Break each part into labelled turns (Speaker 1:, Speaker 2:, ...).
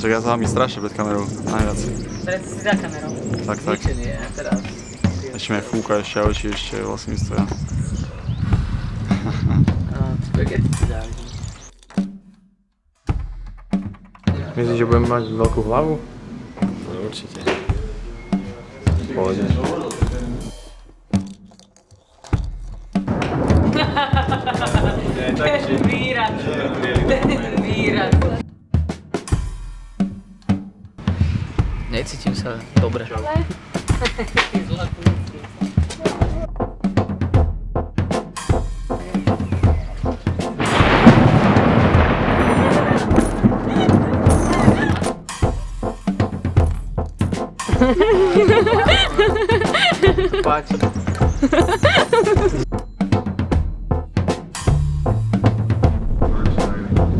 Speaker 1: Čak ja sa vám strašne pred kamerou, najviac.
Speaker 2: Teraz si za kamerou.
Speaker 1: Tak.
Speaker 2: Zničený je teraz.
Speaker 1: Ešte mi aj fúka, ešte oči, ešte vlastne mi stoja.
Speaker 2: Spaghetti si závidím.
Speaker 3: Myslíš, že budeme mať veľkú hlavu? No, určite. Pôjde.
Speaker 2: Ten výraz. Necítim sa dobre.
Speaker 3: Páči.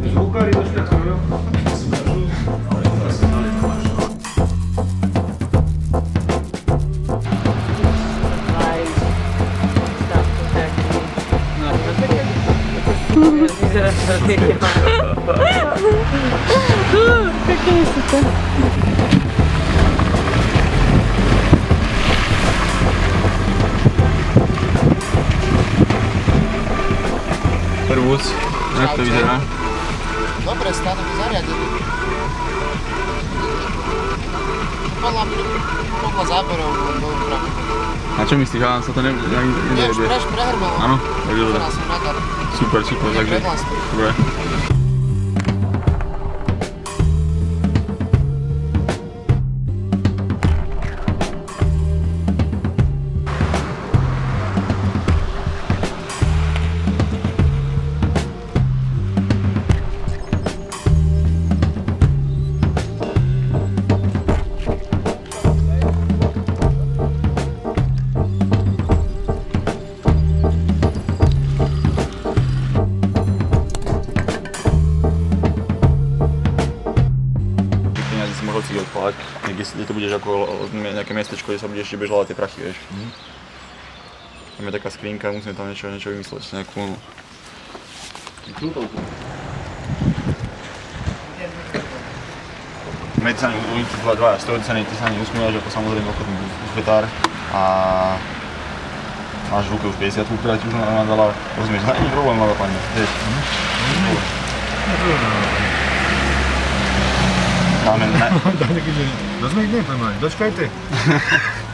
Speaker 3: Zvukári došli k tomu.
Speaker 4: Какая сука.
Speaker 1: Prvúc, jak to vyzerá?
Speaker 5: Dobre, stále zariadili. Podľa záberov do úpravy.
Speaker 1: A čo myslíš, Alan, sa to nejebe?
Speaker 5: Ja už prehrmelo.
Speaker 1: Áno, tak dobre. Super, takže dobre. Si odpálať, kde to budeš ako nejaké miestečko, kde sa budeš ešte bežľať tie prachy, vieš. Tam je taká skrinka, musíme tam niečo vymysleť, nejakú... Medzi sa dvaja stojci, ty sa neusmievaš ako samozrejme ochotný bufetár a máš v ruke už 50-ku, ktorá ti už nadala, rozumieš, nie je problém, mladá pani, vieš. Máme ne...
Speaker 3: Rozumieť nepomáš, dočkajte.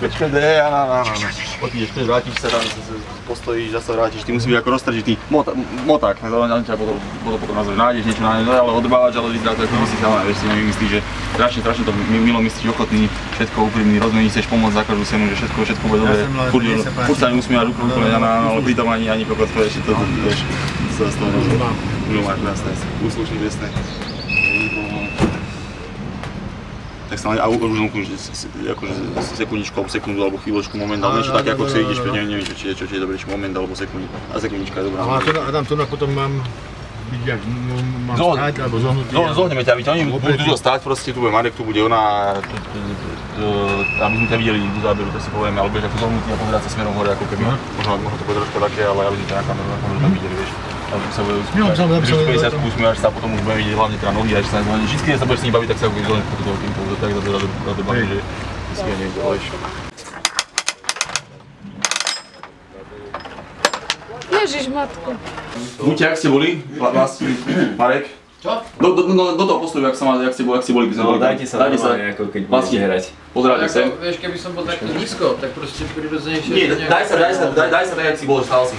Speaker 1: Dočkajte, áno. Odídeš, vrátiš sa tam, postojíš, zase vrátiš, ty musíš byť ako roztržitý moták, na ťa potom nazveš, nájdeš niečo, ale odbávač, ale vyzerá to ako myslíš, ale vieš si nemyslíš, že strašne to milo myslíš, ochotný, všetko úprimný, rozumieť, chceš pomôcť za každú cenu, že všetko bude dobre, furt sa neusmievaš úplne, ale pritom ani kokot, ešte to, vieš, sa z toho rozumiem. Už máš krásne, úslušný, vesné. Tak sa a už akože sekundu alebo chvíľočku, moment, alebo niečo také, ako si ideš, neviem, čo ti je dobré, či moment, alebo sekundička je dobrá.
Speaker 3: A tam tu potom mám byť jak, mám stáť, alebo zohnutý?
Speaker 1: Zohneme ťa, oni budú tu stáť, proste tu bude Marek, tu bude ona, aby sme ťa videli do záberu, to si povieme, alebo budeš ako zohnutý a pozerať sa smerom hore, ako keby, možno to bude troška také, ale aby sme ťa na kameru tam videli, vieš. Tam sa bude usmievať, usmievaš sa, potom už budeme vidieť hlavne teda nohy, a vždy, keď sa budeš s ním baviť, tak sa budeš doľať po toho týmto, tak za to baví, že si nie niekto, vieš.
Speaker 4: Ježišmatko.
Speaker 1: Buďte, jak ste boli, vlastne, Marek?
Speaker 5: Čo?
Speaker 1: Do toho postoju, jak ste boli, by sme boli.
Speaker 6: Dajte sa normálne, ako keď budete hrať.
Speaker 1: Pozerajte sem.
Speaker 2: Vieš, keby som bol takto nízko, tak proste prirodzenejšie...
Speaker 1: Nie, daj sa tak, jak si bol, stál si.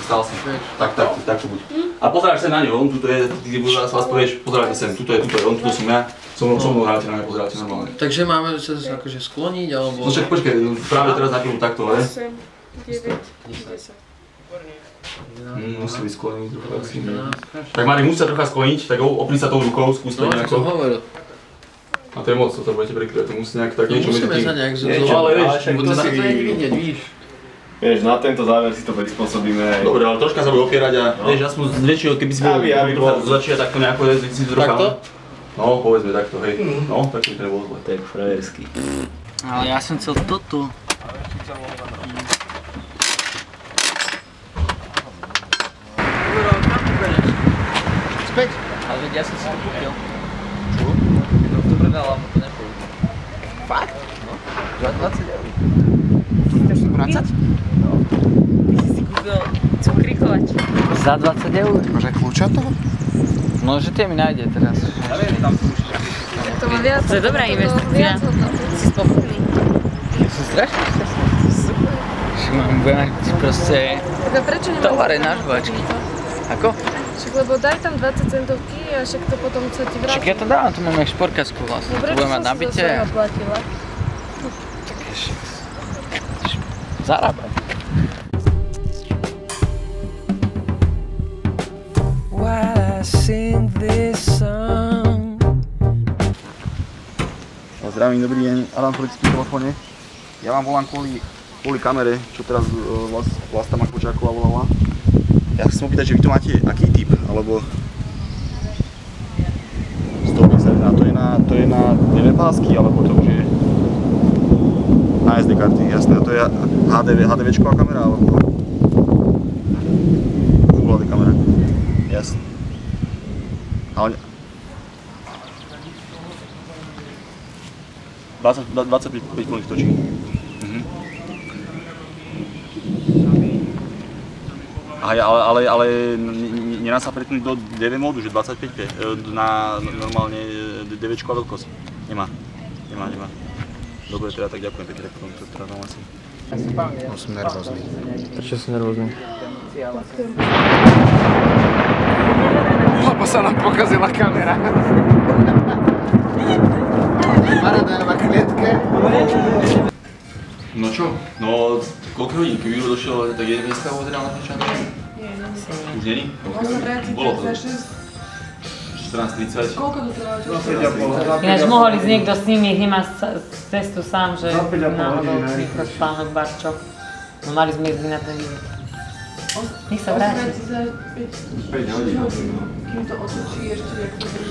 Speaker 1: Tak to buď. A pozeráš sa na ňo, on tuto je, ty vás povieš, pozerajte sem, tuto je, on tuto som ja. Som mnou hráte na mňa, pozerajte normálne.
Speaker 2: Takže máme sa akože skloniť, alebo...
Speaker 1: No však počkaj, práve teraz na chvíľu takto, he?
Speaker 4: 8, 9, 10.
Speaker 1: Musí byť sklonený trocha asi. Tak Marek, musí sa trocha skloniť, tak opri sa tou rukou, skús to nejako.
Speaker 2: No, čo som hovoril.
Speaker 1: A to je moc, to budete prekryvať, to musí nejak tak niečo medzi tým.
Speaker 2: Musíme sa nejak zúzovať.
Speaker 1: Ale vieš,
Speaker 2: to sa to nejak vidieť, víš.
Speaker 6: Vieš, na tento záver si to prispôsobíme.
Speaker 1: Dobre, ale troška sa bude opierať a vieš, aspoň zväčšieho, keby si bol začia takto nejako si trocha.
Speaker 2: Takto?
Speaker 1: No, povedzme takto, hej. No, tak to nebolo zle.
Speaker 6: Tak frajerský.
Speaker 2: Ale ja som chcel toto.
Speaker 5: Späť.
Speaker 2: Ale veď ja som si to kúpil.
Speaker 5: Čo?
Speaker 2: veľa mu to nepôjde.
Speaker 5: Fakt?
Speaker 2: Za 20 eur.
Speaker 5: Chceš to vrácať?
Speaker 2: Ty si kúpil cukrikovač. Za 20 eur?
Speaker 5: Máš aj kľúč od toho?
Speaker 2: No, že tie mi nájde teraz.
Speaker 4: Tak to má viac.
Speaker 7: To je dobrá investícia.
Speaker 4: Viac hodnoty.
Speaker 7: Si spokojný.
Speaker 2: Som strašne šťastný. Super. Že budem mať proste
Speaker 4: Tak a prečo nemáš?
Speaker 2: tovare na žvačky. Ako?
Speaker 4: Však lebo daj tam 20 centovky a však to potom sa ti
Speaker 2: Však
Speaker 4: vráti.
Speaker 2: ja to dávam, tu mám aj športkazku vlastne.
Speaker 4: No
Speaker 2: Tu
Speaker 4: prečo
Speaker 2: budem mať
Speaker 4: som si
Speaker 2: nabite.
Speaker 4: do svojho platila?
Speaker 2: Tak ešte. Zarábaj.
Speaker 1: Zdravím, dobrý deň, Adam Felic pri telefóne. Ja vám volám kvôli kamere, čo teraz Vlasta Makočáková volala. Ja sa chcem opýtať, že vy tu máte aký typ, alebo 151, to je na DV pásky, alebo to už je na SD karty, jasné, a to je HDVčková kamera, alebo Full HD kamera, jasné. Ale 25 plných točí. Ale nedá sa pretnúť do DV módu, že 25 na normálne DVčková veľkosť. Nemá. Dobre, teda tak ďakujem pekne, tak potom to teda dám asi.
Speaker 5: Som nervózny.
Speaker 3: Prečo si nervózny?
Speaker 5: Lebo sa nám pokazila kamera. Maradona v klietke.
Speaker 1: No čo? No, koľko hodín? Keby Juro došiel, tak je dneska teda na ten čas? Už není? Bolo to. 14:30.
Speaker 4: Koľko to trvá?
Speaker 7: Ináč mohol ísť niekto s nimi, nemá cestu sám, že náhodou mikrospánok Barčo. No mali sme ísť na ten vizit. Nech sa vráti.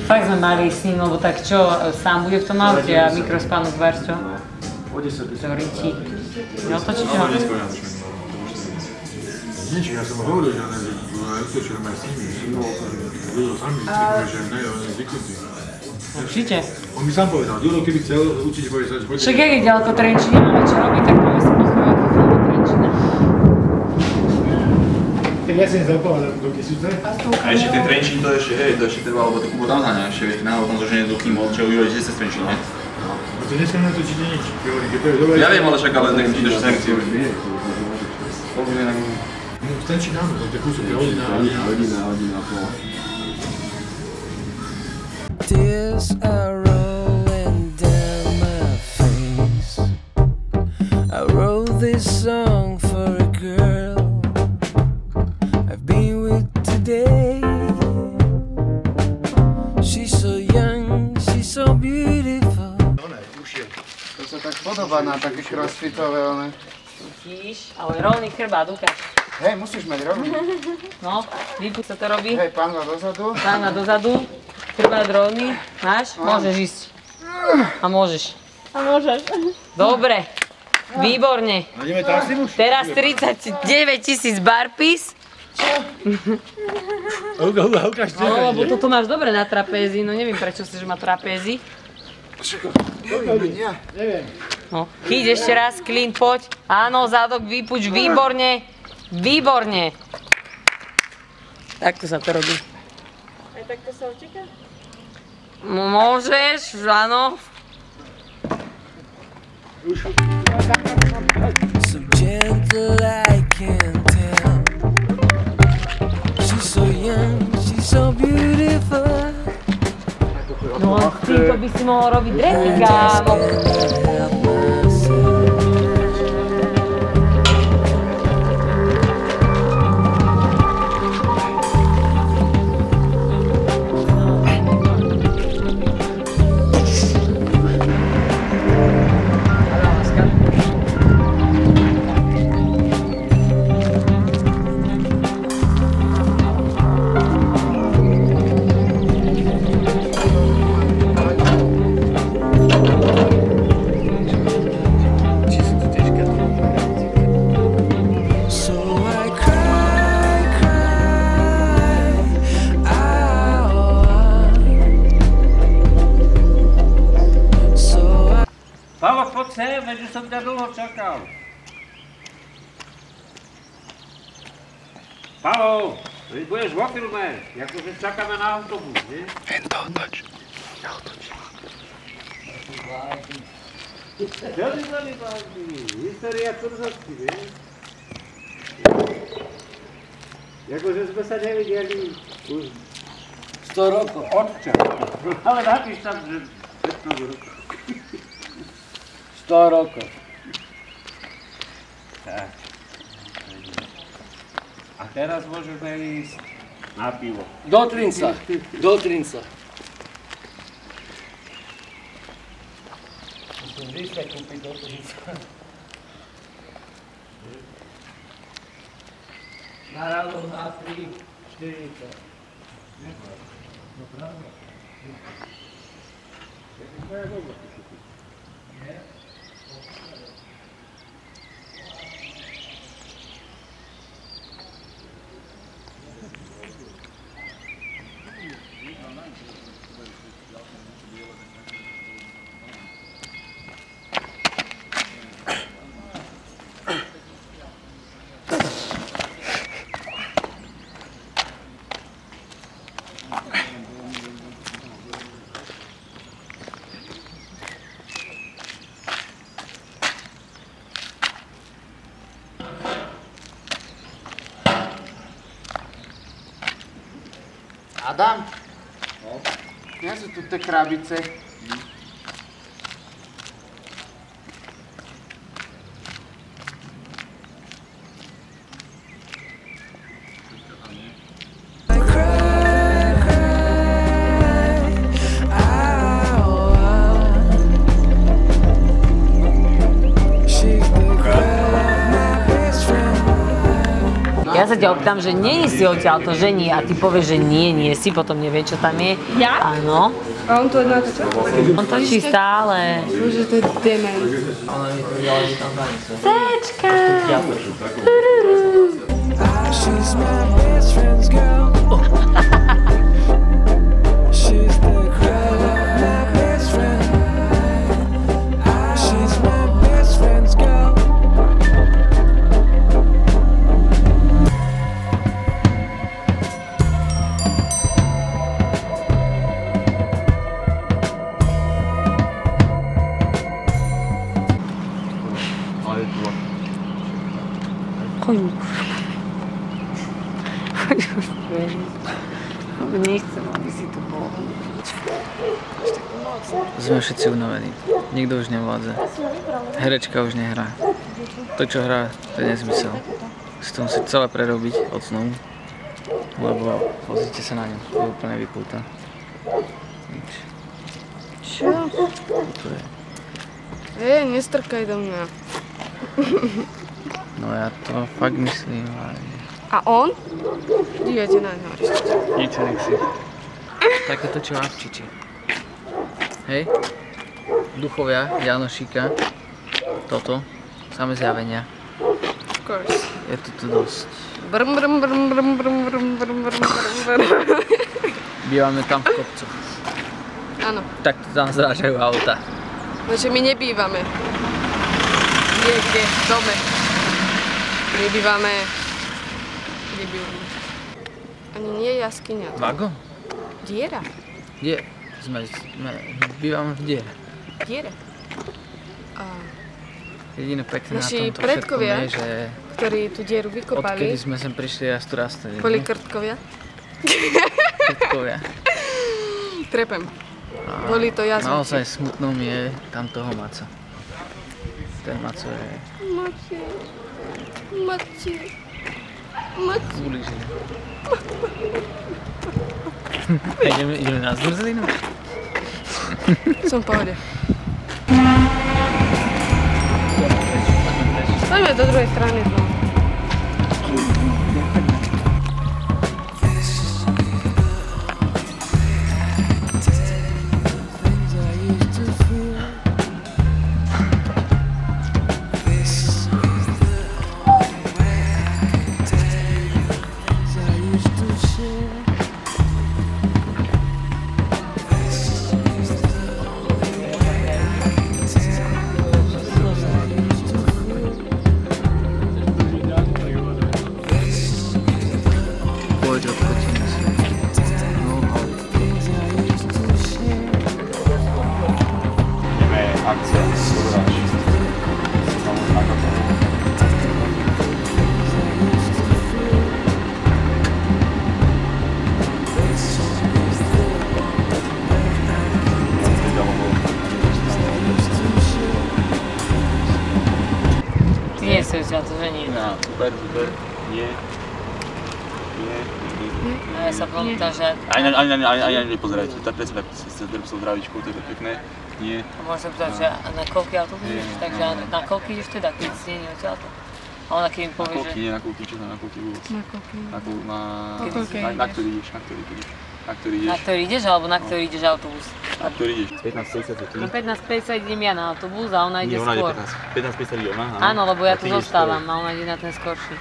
Speaker 7: Fakt sme mali ísť s ním, lebo tak čo, sám bude v tom aute a mikrospánok Barčo? To ričí. Neotočíte ho?
Speaker 8: Nič, ja som hovoril, že neotočil ma s nimi. Ľudo sami že ne, on je zvyknutý.
Speaker 7: Určite.
Speaker 8: On mi sám povedal, Ľudo, keby chcel, určite povedať, že
Speaker 7: Však jak je ďaleko Trenčín, nemáme čo robiť, tak máme si pozrieť film do Trenčína.
Speaker 8: Tak ja si nezapovedal do Kysuce.
Speaker 1: A ešte ten Trenčín, to ešte treba, lebo ty Kubo tam zháňa, ešte viete, náhodou tam zoženie do Kým, čo Juro ide z Trenčín, ne?
Speaker 8: No to dneska netočíte nič.
Speaker 1: Ja viem, ale však, ale nech ti to, že sa nechci.
Speaker 8: No Trenčín áno, to je kúsok, je hodina.
Speaker 9: Tears are rolling down my face. I wrote this song for a girl I've been with today. She's so young, she's so beautiful.
Speaker 5: To sa tak podobá na také crossfitové, one.
Speaker 7: Vidíš, ale rovný chrbát, ukáž.
Speaker 5: Hej, musíš mať rovný.
Speaker 7: No, vypuť sa to robí.
Speaker 5: Hej, pánva dozadu.
Speaker 7: Pána dozadu, chrbát rovný. Máš? Môžeš ísť. A môžeš.
Speaker 4: A môžeš.
Speaker 7: Dobre. Výborne.
Speaker 8: Ideme tam si muž?
Speaker 7: Teraz 39 000 barpís.
Speaker 8: Ukáž,
Speaker 7: No, lebo toto máš dobre na trapézi, no neviem prečo chceš mať trapézi. No, chyť ešte raz, clean, poď. Áno, zadok vypuč, výborne. Výborne. Takto sa to robí.
Speaker 4: Aj takto sa utíka?
Speaker 7: Môžeš, áno.
Speaker 9: So gentle I can tell. She's so young, she's so beautiful.
Speaker 7: No, s týmto by si mohol robiť dresy, kámo.
Speaker 9: Help myself.
Speaker 10: poď sem, veď už som ťa dlho čakal. Palo, veď budeš vo filme, akože čakáme na autobus, nie?
Speaker 3: Jen to otoč. Ja otočím.
Speaker 10: Čo si to nepáči? História kurzosti, nie? Akože sme sa nevideli už 100 rokov. Odčas. Ale napíš tam, že 15 rokov. 100 rokov. Tak. A teraz môžeme ísť na pivo.
Speaker 5: Do Trinca. Do Trinca.
Speaker 10: Musím vždy sa kúpiť do Trinca. Na ráno na 3, 4. No pravda. To je dobro.
Speaker 5: Adam? No? Ja sú tu tie krabice.
Speaker 7: Ja sa ťa opýtam, že nie si odtiaľ to, že nie, a ty povieš, že nie si, potom nevie, čo tam je.
Speaker 4: Ja?
Speaker 7: Áno.
Speaker 4: A on to natáča?
Speaker 7: On točí stále.
Speaker 4: Bože, to je dement.
Speaker 7: Cečka!
Speaker 9: She's my best friend's girl. She's the girl of my best friend. She's my best friend's girl.
Speaker 7: Nechcem, aby si tu bol.
Speaker 11: Sme všetci unavení. Nikto už nevládze. Herečka už nehrá. To, čo hrá, to je nezmysel. Si to musí celé prerobiť od snovu. Lebo pozrite sa na ňu. Je úplne vypútá. Nič.
Speaker 4: Čo?
Speaker 11: To je.
Speaker 4: Nestrkaj do mňa.
Speaker 11: No ja to fakt myslím.
Speaker 4: A on? Dívajte na ňo.
Speaker 11: Niečo nechci. Takéto čo avčiči. Hej? Duchovia, Janošíka. Toto. Samé zjavenia.
Speaker 4: Of course.
Speaker 11: Je tu dosť.
Speaker 4: Brm, brm, brm, brm, brm, brm, brm, brm, brm.
Speaker 11: Bývame tam v kopcu.
Speaker 4: Áno.
Speaker 11: Tak to tam zrážajú auta.
Speaker 4: Takže my nebývame. Niekde v dome. My bývame... Kde bývame? Ani nie jaskyňa.
Speaker 11: Vagon?
Speaker 4: Diera.
Speaker 11: Kde? Bývame v diere.
Speaker 4: Diere.
Speaker 11: Jediné pekné na
Speaker 4: naši
Speaker 11: tomto
Speaker 4: predkovia,
Speaker 11: všetkom je, že
Speaker 4: ktorí tú dieru vykopali,
Speaker 11: odkedy sme sem prišli, raz tu rastli.
Speaker 4: boli krtkovia.
Speaker 11: Krtkovia.
Speaker 4: Trepem. Boli to jazviči.
Speaker 11: Naozaj smutnou mi je tam toho Maca. Ten Maco je...
Speaker 4: Maci.
Speaker 11: Ublížený. Ideme na zmrzlinu?
Speaker 4: Som v pohode. Poďme do druhej strany.
Speaker 1: Áno, super. Nie.
Speaker 7: A ja sa plnúta, že...
Speaker 1: Ani nepozerajte. Tak presne tak ste drpsou zdravíčkou, to je pekné. Nie.
Speaker 7: A môžem sa pýtať, že na koľký autobus ideš? Takže na koľký ideš teda, keď si nie odtiaľto? A ona keď mi povie, že...
Speaker 1: Nie, na koľký, čo na koľký vôbec?
Speaker 4: Na koľký?
Speaker 1: Na ktorý ideš? Na ktorý ideš,
Speaker 7: alebo na ktorý ideš autobus?
Speaker 1: Na ktorý ideš? 15:50.
Speaker 7: Na 15:50 idem ja na autobus a ona ide skôr.
Speaker 1: 15:50 ide ona?
Speaker 7: Áno, lebo ja tu zostávam a ona ide na ten skorší.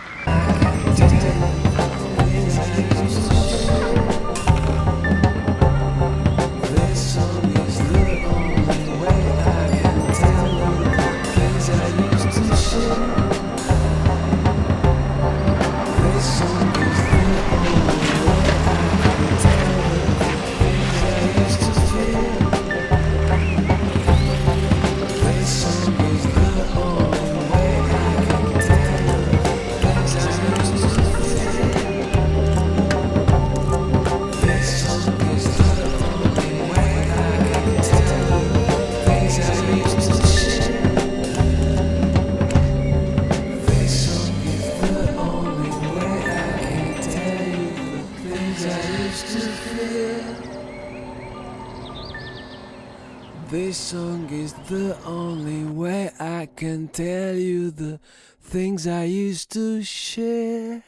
Speaker 9: This song is the only way I can tell you the things I used to share.